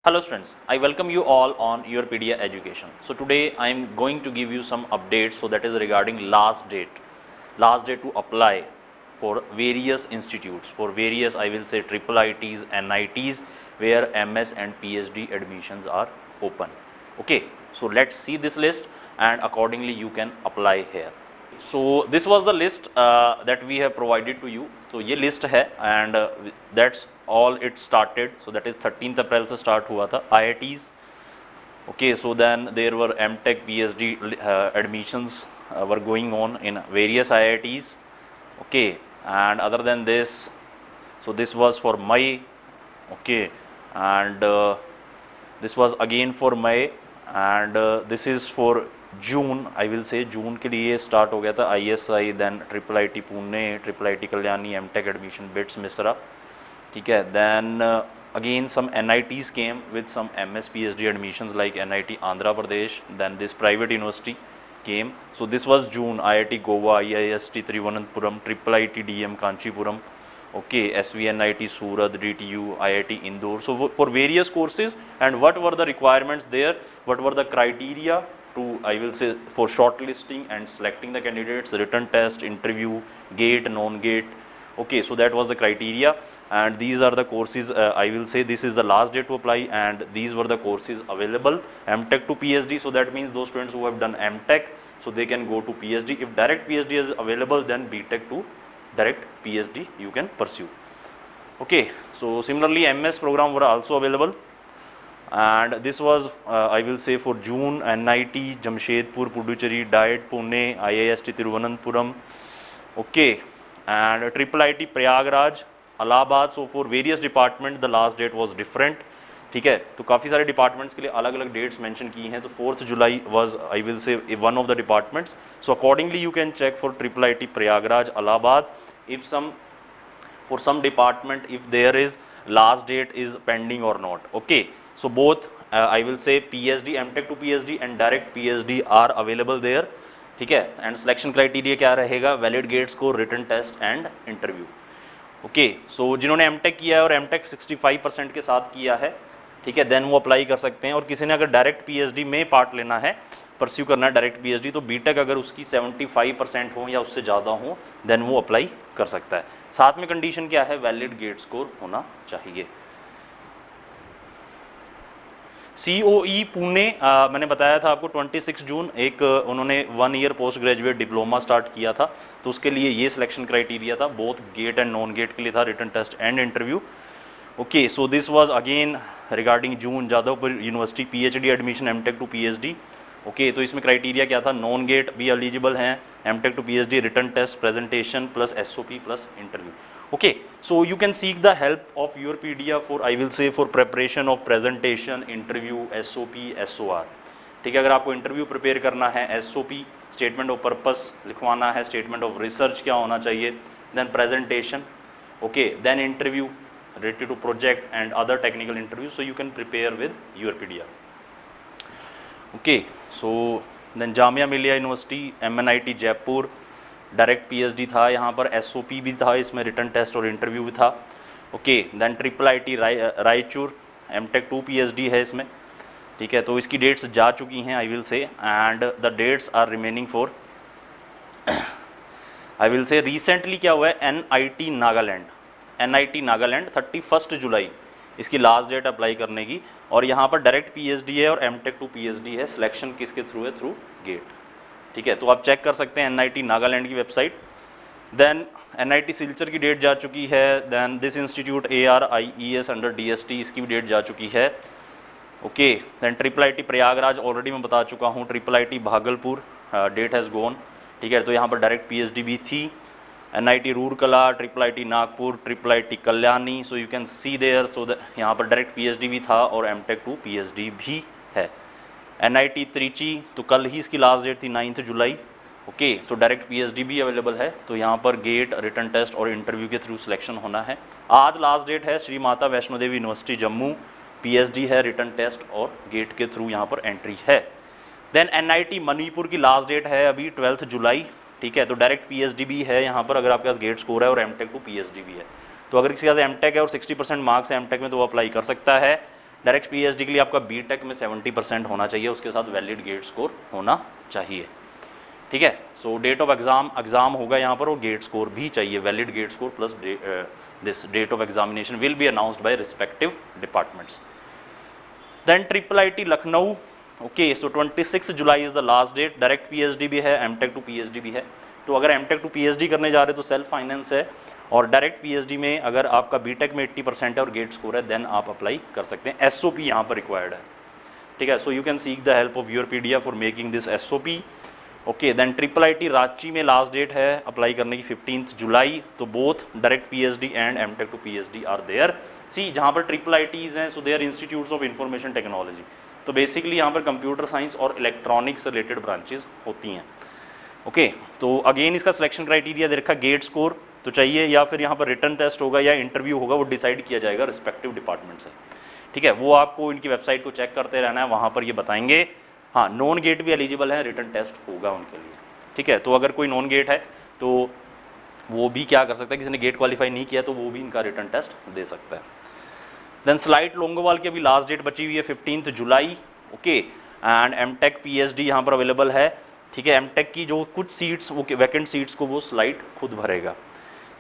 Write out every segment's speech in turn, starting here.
Hello students, I welcome you all on YourPedia Education. So today I am going to give you some updates, so that is regarding last date to apply for various institutes, for various I will say triple ITs, NITs, where MS and PhD admissions are open. Okay, so let's see this list and accordingly you can apply here. So this was the list that we have provided to you. तो ये list है and that's all it started. So that is 13th अप्रैल से start हुआ था IITs. Okay, so then there were MTech, PhD admissions were going on in various IITs. Okay, and other than this, so this was for May. Okay, and this was again for May, and this is for June. I will say जून के लिए start हो गया था ISI, then triple IIT Pune, triple IIT Kalyani, MTech admission BITS Mesra. ठीक है, then again some NITs came with some MS PhD admissions like NIT Andhra Pradesh, then this private university came. So this was June. IIT Goa, IIST Thiruvananthapuram, triple IIT DM Kanchipuram, okay, SVNIT Surat, DTU, IIT Indore. So for various courses, and what were the requirements there, what were the criteria to, I will say, for shortlisting and selecting the candidates, written test, interview, gate, non-gate. Okay, so that was the criteria, and these are the courses. I will say this is the last day to apply, and these were the courses available. MTech to PhD, so that means those students who have done MTech, so they can go to PhD. If direct PhD is available, then BTech to direct PhD you can pursue. Okay, so similarly MS program were also available, and this was I will say for June NIT Jamshedpur, Puducherry, DIET Pune, IIST Thiruvananthapuram. Okay, and triple IT Prayagraj, Allahabad. So for various department the last date was different. ठीक है, तो काफ़ी सारे departments के लिए अलग अलग dates mention की हैं. तो 4th July was I will say one of the departments. So accordingly you can check for triple IIT Prayagraj, Allahabad. If some for some department, if there is last date is pending or not. Okay, so both I will say PhD, MTech to PhD and direct PhD are available there. ठीक है, and selection criteria क्या रहेगा? valid gate score, written test and interview. Okay, so जिन्होंने MTech किया है और MTech 65% के साथ किया है, ठीक है, देन वो अप्लाई कर सकते हैं. और किसी ने अगर डायरेक्ट PhD में पार्ट लेना है, परस्यू करना है डायरेक्ट PhD, तो BTech अगर उसकी 75% हो या उससे ज़्यादा हो, देन वो अप्लाई कर सकता है. साथ में कंडीशन क्या है? वैलिड गेट स्कोर होना चाहिए. COE पुणे मैंने बताया था आपको 26 जून एक उन्होंने 1 year post graduate diploma start किया था, तो उसके लिए ये सिलेक्शन क्राइटेरिया था. Both GATE and non GATE के लिए था, written test and interview. Okay, so this was again regarding June. Jadavpur university PhD admission MTech to PhD. Okay, तो इसमें क्राइटेरिया क्या था? नॉन गेट भी एलिजिबल हैं, MTech to PhD, written test, presentation plus SOP plus interview. Okay, so you can seek the help of YourPedia for, I will say, for preparation of presentation, interview, SOP, SOR. ठीक है, अगर आपको interview prepare करना है, SOP statement of purpose लिखवाना है, statement of research क्या होना चाहिए, then presentation, okay, then interview related to project and other technical interviews, so you can prepare with YourPedia. Okay, so then Jamia Millia University, MNIT Jaipur, direct PhD था, यहाँ पर SOP भी था, इसमें written test और इंटरव्यू भी था. Okay, then triple IIT Raichur, MTech to PhD है इसमें. ठीक है, तो इसकी डेट्स जा चुकी हैं I will say, and the dates are remaining for I will say. Recently क्या हुआ है? NIT नागालैंड 31 जुलाई इसकी लास्ट डेट अप्लाई करने की, और यहाँ पर डायरेक्ट PhD है और MTech टू PhD है. सिलेक्शन किसके थ्रू है? Through GATE. ठीक है, तो आप चेक कर सकते हैं NIT नागालैंड की वेबसाइट. देन NIT सिलचर की डेट जा चुकी है. Then this institute ARIES under DST, इसकी भी डेट जा चुकी है. Okay, then triple IIT Prayagraj already मैं बता चुका हूँ. Triple IIT Bhagalpur date has gone. ठीक है, तो यहाँ पर डायरेक्ट PhD भी थी. NIT Rourkela, triple IIT Nagpur, triple IIT Kalyani, so you can see there. So यहाँ पर डायरेक्ट PhD भी था और MTech टू PhD भी है. NIT त्रिची, तो कल ही इसकी लास्ट डेट थी 9 जुलाई. ओके, सो डायरेक्ट PhD भी अवेलेबल है, तो यहाँ पर गेट, रिटन टेस्ट और इंटरव्यू के थ्रू सिलेक्शन होना है. आज लास्ट डेट है श्री माता वैष्णो देवी यूनिवर्सिटी जम्मू, PhD है, रिटन टेस्ट और गेट के थ्रू यहाँ पर एंट्री है. देन NIT मणिपुर की लास्ट डेट है अभी 12 जुलाई. ठीक है, तो डायरेक्ट PhD भी है यहाँ पर अगर आपके पास गेट स्कोर है, और MTech टू PhD भी है. तो अगर किसी का MTech है और 60% मार्क्स है MTech में, तो वो अप्लाई कर सकता है. डायरेक्ट पीएचडी के लिए आपका बीटेक में 70% होना चाहिए, उसके साथ वैलिड गेट स्कोर होना चाहिए, ठीक है। सो डेट ऑफ एग्जाम होगा यहाँ पर, और गेट स्कोर भी चाहिए, valid GATE score plus this date of examination will be announced by respective departments. Then triple IT Lucknow, okay, so 26 July is the last date. Direct PhD भी है, MTech to PhD भी है। तो अगर MTech to PhD करने जा रहे हैं तो सेल्फ फाइनेंस है, और डायरेक्ट पीएचडी में अगर आपका बीटेक में 80% है और गेट स्कोर है देन आप अप्लाई कर सकते हैं। एसओपी यहाँ पर रिक्वायर्ड है, ठीक है। So you can seek the help of your पीडिया for making this SOP, okay. Then triple IIT Ranchi में लास्ट डेट है अप्लाई करने की 15 जुलाई। तो both direct PhD and MTech to PhD are there. See जहाँ पर ट्रिपल आईटीज़ हैं, so they are institutes of information technology. तो बेसिकली यहाँ पर कंप्यूटर साइंस और इलेक्ट्रॉनिक्स से रिलेटेड ब्रांचेज होती हैं, ओके। तो अगेन इसका सिलेक्शन क्राइटेरिया दे रखा, गेट स्कोर तो चाहिए, या फिर यहाँ पर रिटर्न टेस्ट होगा या इंटरव्यू होगा, वो डिसाइड किया जाएगा रिस्पेक्टिव डिपार्टमेंट से, ठीक है। वो आपको इनकी वेबसाइट को चेक करते रहना है, वहाँ पर ये बताएंगे। हाँ, नॉन गेट भी एलिजिबल है, रिटर्न टेस्ट होगा उनके लिए, ठीक है। तो अगर कोई नॉन गेट है तो वो भी क्या कर सकता है, किसी ने गेट क्वालिफाई नहीं किया तो वो भी इनका रिटर्न टेस्ट दे सकता है। देन स्लाइट लोंगोवाल की अभी लास्ट डेट बची हुई है 15 जुलाई, ओके। एंड एमटेक पीएचडी यहाँ पर अवेलेबल है, ठीक है। एमटेक की जो कुछ सीट्स, वो वैकेंट सीट्स को वो स्लाइट खुद भरेगा,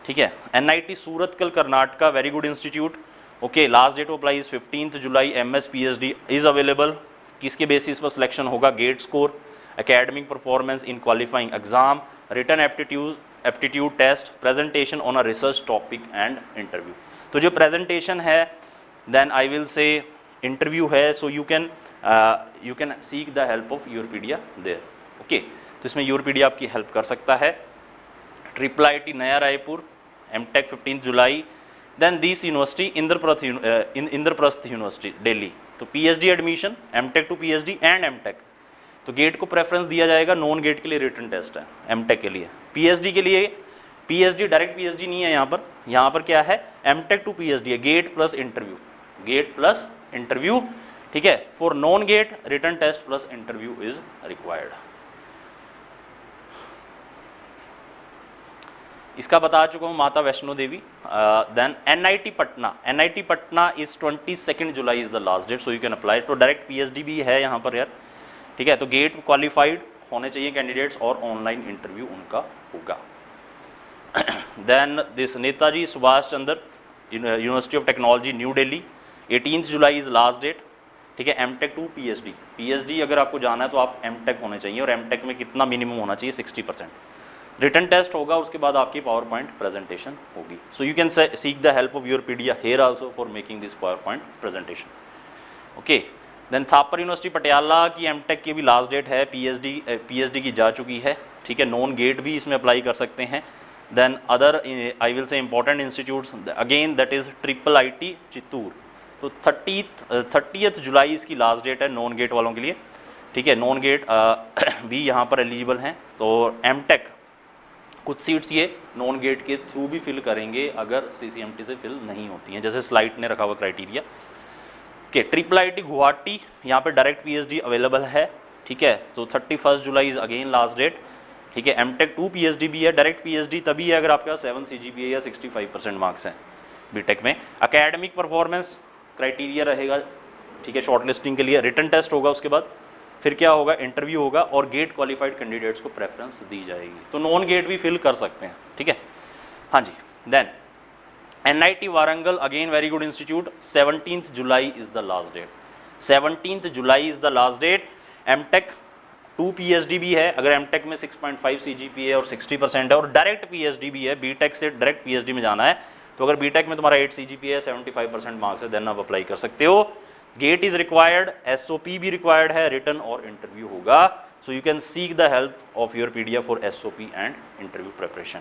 ठीक है। NIT Surathkal Karnataka, very good institute, okay. Last date of apply is 15 July. MS PhD is available. किसके बेसिस पर सिलेक्शन होगा, GATE score, academic performance in qualifying exam, written aptitude test, presentation on a research topic and interview. तो जो presentation है then I will say interview है, so you can seek the help of Europedia there, okay. तो इसमें यूरोपीडिया आपकी help कर सकता है। Triple IIT Naya Raipur, MTech 15 जुलाई। Then this university Indraprastha university Delhi. तो PhD admission, MTech to PhD and MTech, तो गेट को प्रेफरेंस दिया जाएगा, नॉन गेट के लिए रिटन टेस्ट है एमटेक के लिए। पीएचडी के लिए, पीएचडी डायरेक्ट पीएचडी नहीं है यहाँ पर क्या है, एमटेक टू पीएचडी है, GATE plus interview, GATE plus interview, ठीक है। For non GATE written test plus interview is required. इसका बता चुका हूँ, Mata Vaishno Devi. Then NIT Patna is 22 July is the last date, so you can apply. तो डायरेक्ट पीएचडी भी है यहाँ पर यार, ठीक है। तो गेट क्वालिफाइड होने चाहिए कैंडिडेट्स, और ऑनलाइन इंटरव्यू उनका होगा। Then this Netaji Subhash Chandra university of technology New Delhi, 18 July is last date, ठीक है। एमटेक टू पीएचडी, पीएचडी अगर आपको जाना है तो आप एमटेक होने चाहिए, और एमटेक में कितना मिनिमम होना चाहिए, 60%। रिटन टेस्ट होगा, उसके बाद आपकी पावर पॉइंट प्रेजेंटेशन होगी। So you can seek the help of Yourpedia here also for making this power point presentation, okay. Then Thapar university Patiala की एमटेक की भी लास्ट डेट है, पीएचडी की जा चुकी है, ठीक है। नॉन गेट भी इसमें अप्लाई कर सकते हैं। Then other I will say important institutes again, that is triple IT Chittoor. तो 30 जुलाई इसकी लास्ट डेट है नॉन गेट वालों के लिए, ठीक है। नॉन गेट भी यहाँ पर एलिजिबल हैं। तो एमटेक कुछ सीट्स ये नॉन गेट के थ्रू भी फिल करेंगे अगर सीसीएमटी से फिल नहीं होती हैं, जैसे स्लाइड ने रखा हुआ criteria, okay. Triple IT Guwahati, यहाँ पे डायरेक्ट पीएचडी अवेलेबल है, ठीक है। तो 31 July is again last date, ठीक है। एमटेक टू पीएचडी भी है, डायरेक्ट पीएचडी तभी है अगर आपके पास 7 CGPA या 65% मार्क्स हैं बीटेक में। एकेडमिक परफॉर्मेंस क्राइटेरिया रहेगा, ठीक है, शॉर्टलिस्टिंग के लिए। रिटन टेस्ट होगा, उसके बाद फिर क्या होगा, इंटरव्यू होगा, और गेट क्वालिफाइड कैंडिडेट्स को प्रेफरेंस दी जाएगी। तो नॉन गेट भी फिल कर सकते हैं, ठीक है, हाँ जी। Then NIT Warangal, again very good institute, 17 July is the last date, 17 July is the last date. MTech to PhD भी है, अगर एमटेक में 6.5 CGPA और 60% है, और डायरेक्ट पीएचडी भी है, बीटेक से डायरेक्ट पीएचडी में जाना है। तो अगर बीटेक में तुम्हारा 8 CGPA है, 75% मार्क्स है, देन आप अप्लाई कर सकते हो। गेट इज रिक्वायर्ड, एसओपी भी रिक्वायर्ड है, रिटन और इंटरव्यू होगा। So you can seek the help of your पीडिया for SOP and interview preparation,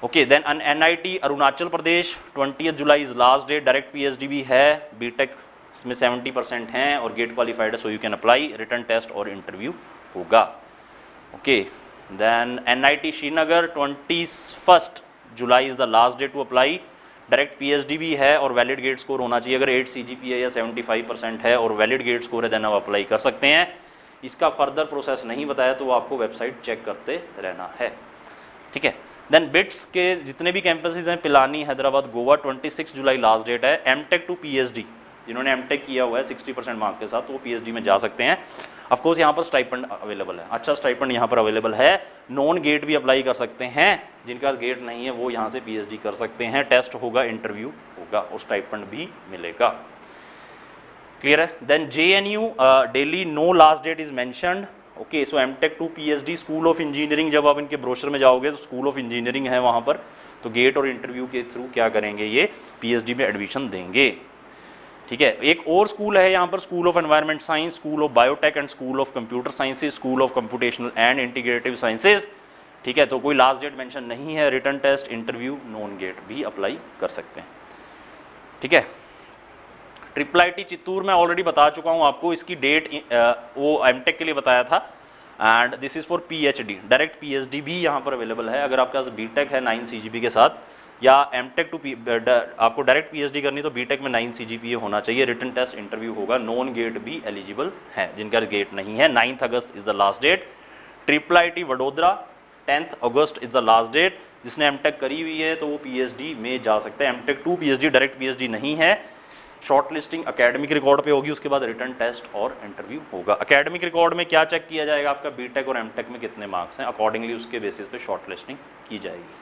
okay. Then NIT Arunachal Pradesh, 20 July is last date, direct PhD भी है, बीटेक में 70% हैं और गेट क्वालिफाइड है, so you can apply. Written test और interview होगा, okay. Then NIT Srinagar, 21 July is the last date to apply, direct PhD भी है और वैलिड गेट स्कोर होना चाहिए। अगर 8 CGPA या 75% है और वैलिड गेट स्कोर है, देन आप अप्लाई कर सकते हैं। इसका फर्दर प्रोसेस नहीं बताया तो आपको वेबसाइट चेक करते रहना है, ठीक है। देन बिट्स के जितने भी कैंपसेस हैं, पिलानी, हैदराबाद, गोवा, 26 जुलाई लास्ट डेट है। एमटेक टू पीएचडी, जिन्होंने एमटेक किया हुआ है 60% मार्क्स के साथ, तो वो पीएचडी में जा सकते हैं। ऑफ कोर्स यहाँ पर स्टाइपेंड अवेलेबल है, अच्छा स्टाइपेंड यहाँ पर अवेलेबल है। नॉन गेट भी अप्लाई कर सकते हैं, जिनके पास गेट नहीं है वो यहाँ से पीएचडी कर सकते हैं। टेस्ट होगा, इंटरव्यू होगा और स्टाइपेंड भी मिलेगा। क्लियर है? Then JNU Delhi, no last date is mentioned. Okay, so MTech to PhD, school of engineering, जब आप इनके ब्रोशर में जाओगे तो स्कूल ऑफ इंजीनियरिंग है वहाँ पर, तो गेट और इंटरव्यू के थ्रू क्या करेंगे, ये पीएचडी में एडमिशन देंगे। ठीक है, एक और स्कूल है यहाँ पर, school of environment science, school of biotech and school of computer sciences, school of computational and integrative sciences. ठीक है, तो कोई लास्ट डेट मेंशन नहीं है। Written test, interview, non GATE भी अप्लाई कर सकते हैं। ठीक है, IIIT चित्तूर मैं ऑलरेडी बता चुका हूँ आपको, इसकी डेट वो एमटेक के लिए बताया था। And this is for PhD, direct PhD भी यहाँ पर अवेलेबल है। अगर आपके पास बीटेक है 9 CGP के साथ, या एमटेक टू आपको डायरेक्ट पीएचडी करनी तो बीटेक में 9 CGPA होना चाहिए। रिटन टेस्ट, इंटरव्यू होगा, नॉन गेट भी एलिजिबल है, जिनका गेट नहीं है। 9 August is the last date. IIIT Vadodara, 10 August is the last date. जिसने एमटेक करी हुई है तो वो पीएचडी में जा सकते हैं। MTech to PhD, direct PhD नहीं है। शॉर्ट लिस्टिंग एकेडमिक रिकॉर्ड पे होगी, उसके बाद रिटन टेस्ट और इंटरव्यू होगा। एकेडमिक रिकॉर्ड में क्या चेक किया जाएगा, आपका बीटेक और एमटेक में कितने मार्क्स हैं, अकॉर्डिंगली उसके बेसिस पे शॉर्ट लिस्टिंग की जाएगी।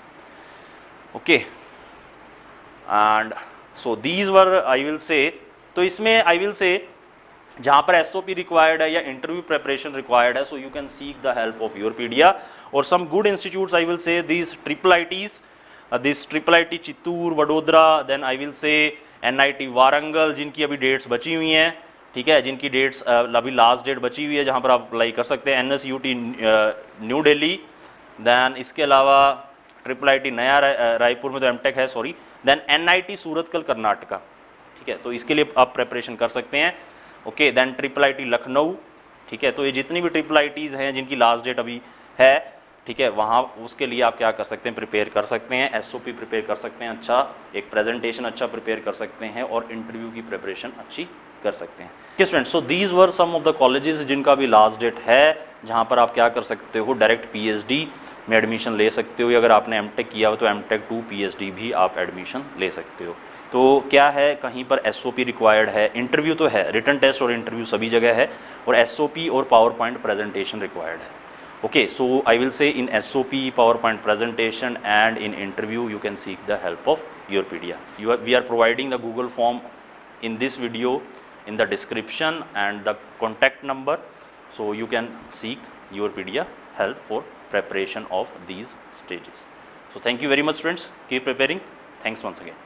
Okay, and so these were I will से, तो इसमें आई विल से जहाँ पर एसओपी रिक्वायर्ड है या इंटरव्यू प्रिपरेशन रिक्वायर्ड है, so you can seek the help of Yourpedia और some good institutes. I will say this IIITs, this IIIT Chittoor, Vadodara, then I will say NIT Warangal, जिनकी अभी डेट्स बची हुई हैं। ठीक है, जिनकी डेट्स अभी लास्ट डेट बची हुई है, जहाँ पर आप अप्लाई कर सकते हैं। NSUT न्यू दिल्ली, देन इसके अलावा IIIT नया रायपुर में तो एमटेक है, sorry, then NIT Surathkal Karnataka. ठीक है, तो इसके लिए आप प्रिपरेशन कर सकते हैं। Okay, then IIIT Lucknow. ठीक है, तो ये जितनी भी IIITs हैं जिनकी लास्ट डेट अभी है, ठीक है, वहाँ उसके लिए आप क्या कर सकते हैं, प्रिपेयर कर सकते हैं। एसओपी प्रिपेयर कर सकते हैं, अच्छा एक प्रेजेंटेशन अच्छा प्रिपेयर कर सकते हैं और इंटरव्यू की प्रिपरेशन अच्छी कर सकते हैं। Okay students, so these were some of the colleges जिनका भी लास्ट डेट है, जहाँ पर आप क्या कर सकते हो, डायरेक्ट पीएचडी में एडमिशन ले सकते हो, या अगर आपने एमटेक किया हो तो एमटेक टू पीएचडी भी आप एडमिशन ले सकते हो। तो क्या है, कहीं पर एसओपी रिक्वायर्ड है, इंटरव्यू तो है, रिटन टेस्ट और इंटरव्यू सभी जगह है, और एसओपी और पावर पॉइंट प्रेजेंटेशन रिक्वायर्ड है। Okay, so I will say in SOP, PowerPoint presentation and in interview you can seek the help of Yourpedia. We are providing the Google form in this video in the description and the contact number, so you can seek Yourpedia help for preparation of these stages. So thank you very much students, keep preparing. Thanks once again.